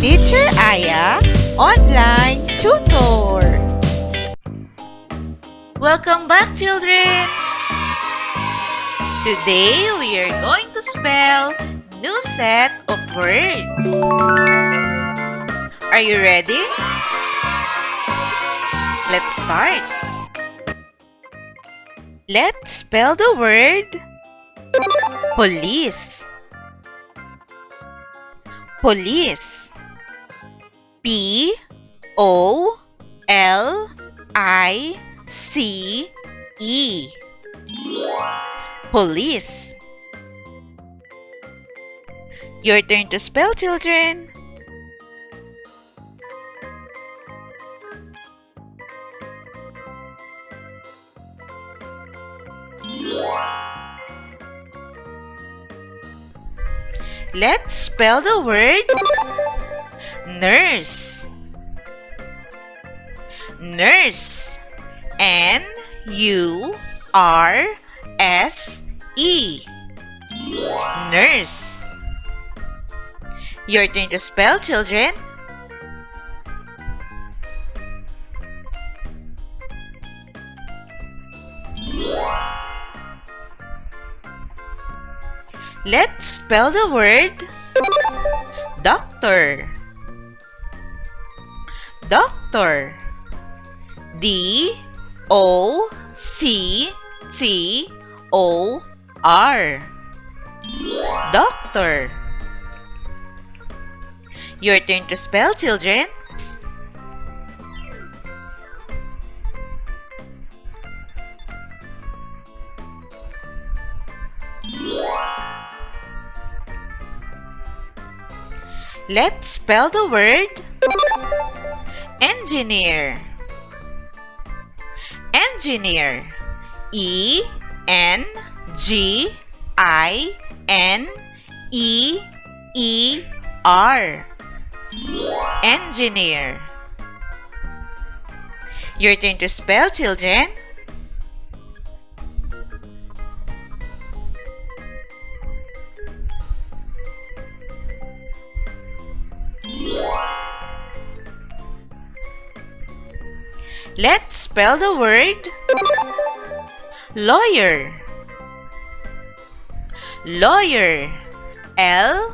Teacher Aya Online Tutor. Welcome back, children! Today, we are going to spell new set of words. Are you ready? Let's start. Let's spell the word police. Police. P-O-L-I-C-E. Police. Your turn to spell, children. Let's spell the word nurse. Nurse. N-U-R-S-E. Nurse. Your turn to spell, children. Let's spell the word doctor. Doctor. D-O-C-T-O-R. Doctor. Your turn to spell, children. Let's spell the word engineer. Engineer. E-N-G-I-N-E-E-R. Engineer. Your turn to spell, children. Let's spell the word lawyer. Lawyer. L-A-W-Y-E-R.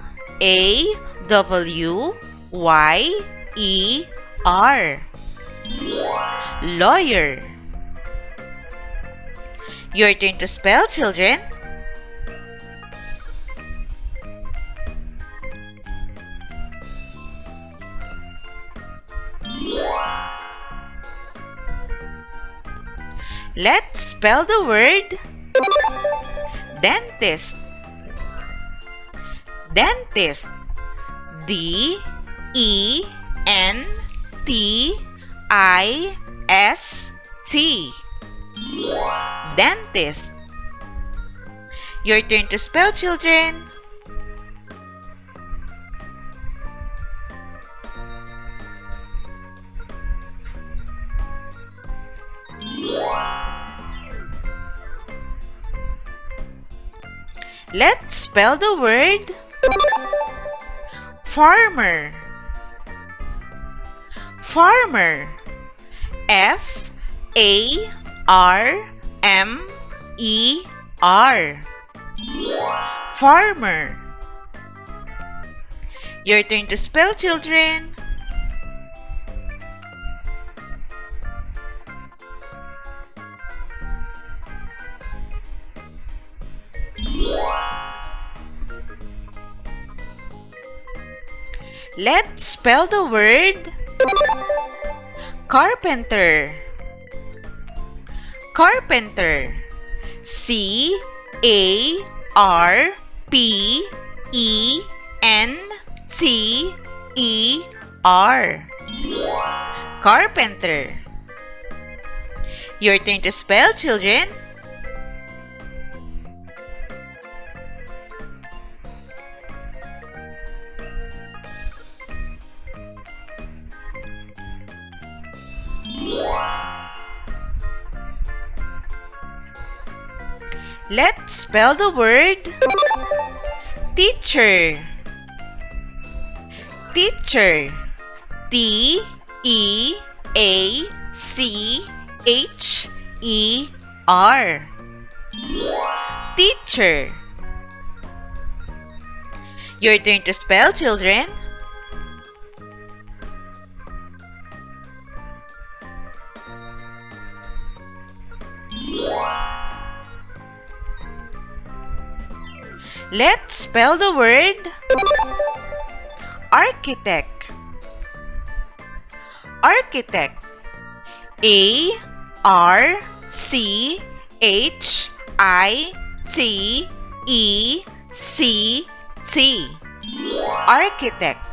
Lawyer. Your turn to spell, children. Let's spell the word dentist. Dentist. D-E-N-T-I-S-T. Dentist. Your turn to spell, children. Let's spell the word farmer. Farmer. F-A-R-M-E-R. Farmer. Your turn to spell, children. Let's spell the word carpenter. Carpenter. C-A-R-P-E-N-T-E-R. Carpenter. Your turn to spell, children. Let's spell the word teacher. Teacher. T-E-A-C-H-E-R. Teacher. Your turn to spell, children. Let's spell the word architect. Architect. A-R-C-H-I-T-E-C-T. Architect.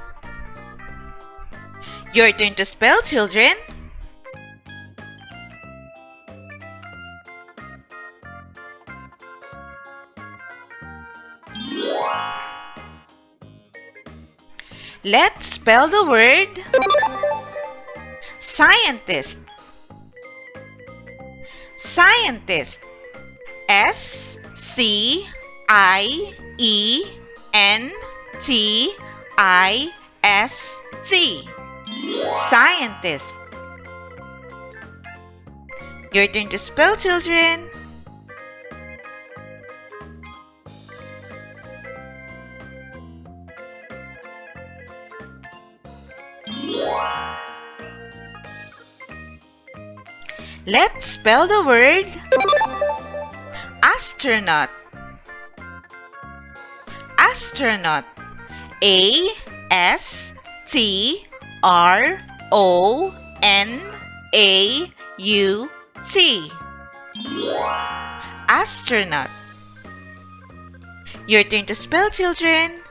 Your turn to spell, children. Let's spell the word scientist. Scientist. S-C-I-E-N-T-I-S-T. Scientist. Your turn to spell, children. Let's spell the word astronaut. Astronaut. A-S-T-R-O-N-A-U-T. Astronaut. Your turn to spell, children.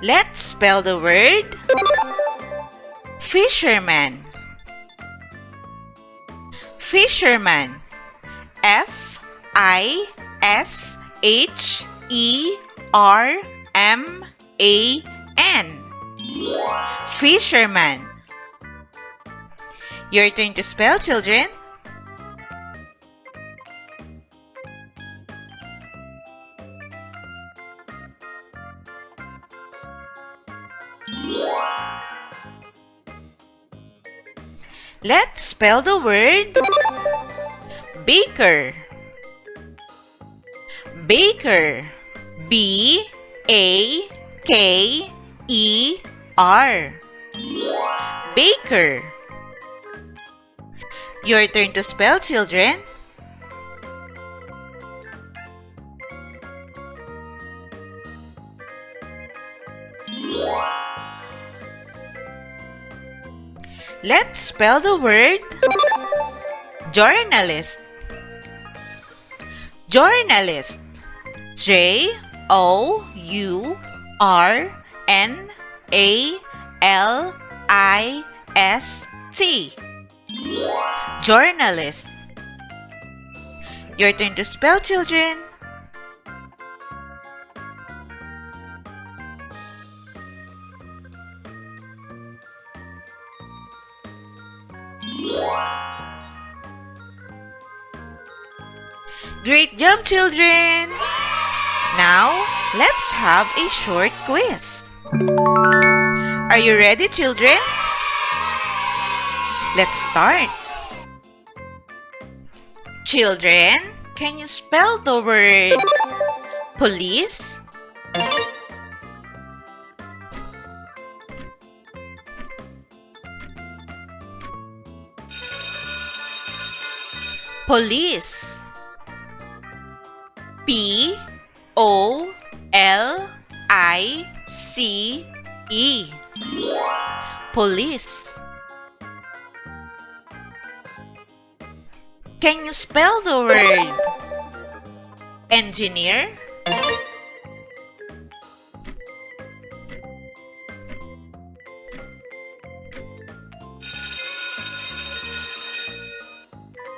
Let's spell the word fisherman. Fisherman. F-I-S-H-E-R-M-A-N. Fisherman. Your turn to spell, children. Let's spell the word baker. Baker. B-A-K-E-R. Baker. Your turn to spell, children. Let's spell the word journalist. Journalist. J-O-U-R-N-A-L-I-S-T. Journalist. Your turn to spell, children. Great job, children! Now, let's have a short quiz. Are you ready, children? Let's start. Children, can you spell the word police? Police. P-O-L-I-C-E. Police. Can you spell the word engineer?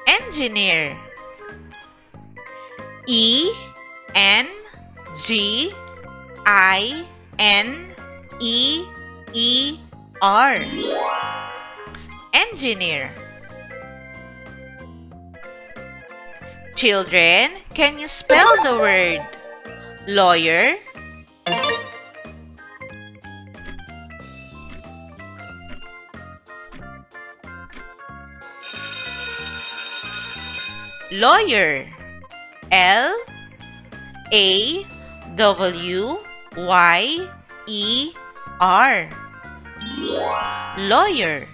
Engineer. E-N-G-I-N-E-E-R. R. Engineer. Children, can you spell the word lawyer? Lawyer. L-A-W-Y-E-R. Lawyer.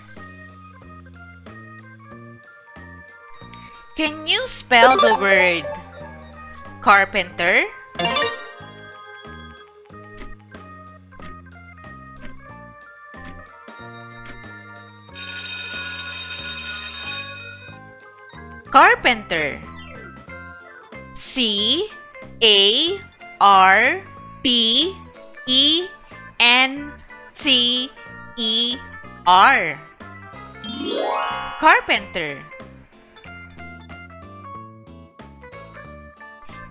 Can you spell the word carpenter? Carpenter. C-A-R-P-E-N-T-E-R. Carpenter.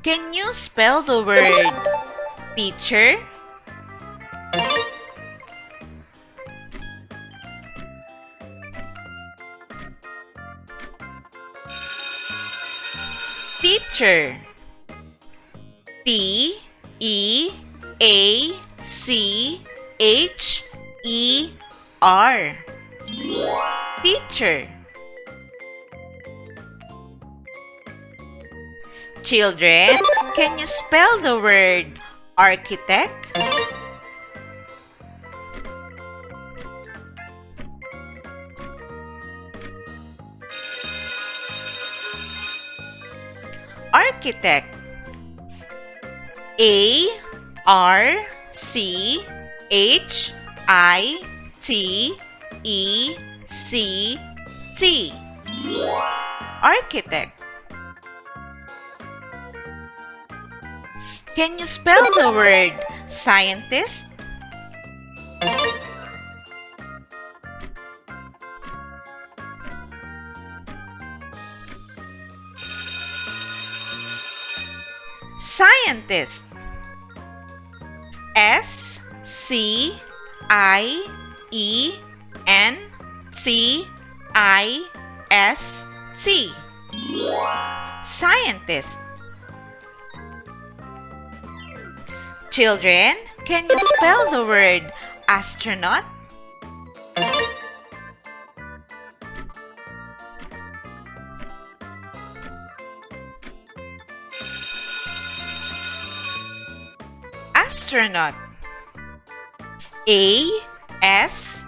Can you spell the word teacher? Teacher. T-E-A-C-H-E-R. Teacher. Children, can you spell the word architect? Architect. A-R-C-H-I-T-E-C-T. Architect. Can you spell the word scientist? Scientist. S-C-I-E-N-T-I-S-T. Scientist. Children, can you spell the word astronaut? Astronaut. A-S-T-R-O-N-A-U-T.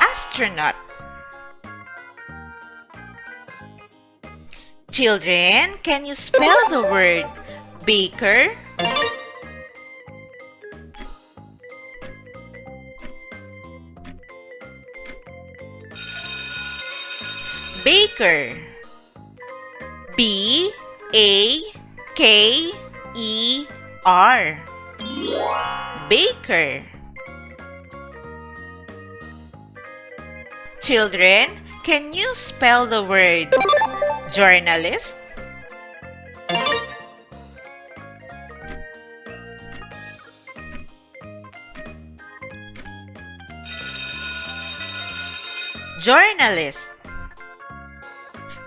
Astronaut. Children, can you spell the word baker? Baker. B-A-K-E-R. Baker. Children, can you spell the word journalist? Journalist.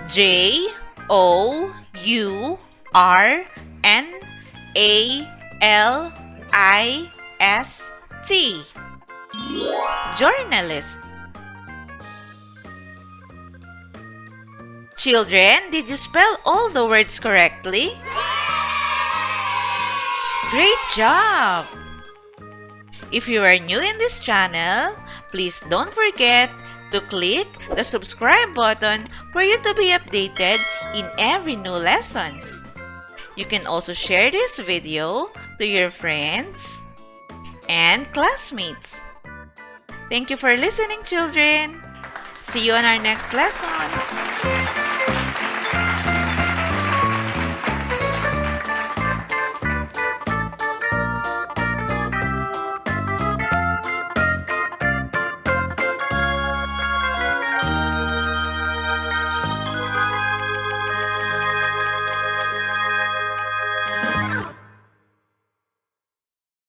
J-O-U-R-N-A-L-I-S-T. Journalist. Children, did you spell all the words correctly? Great job! If you are new in this channel, please don't forget to click the subscribe button for you to be updated in every new lessons. You can also share this video to your friends and classmates. Thank you for listening, children. See you on our next lesson.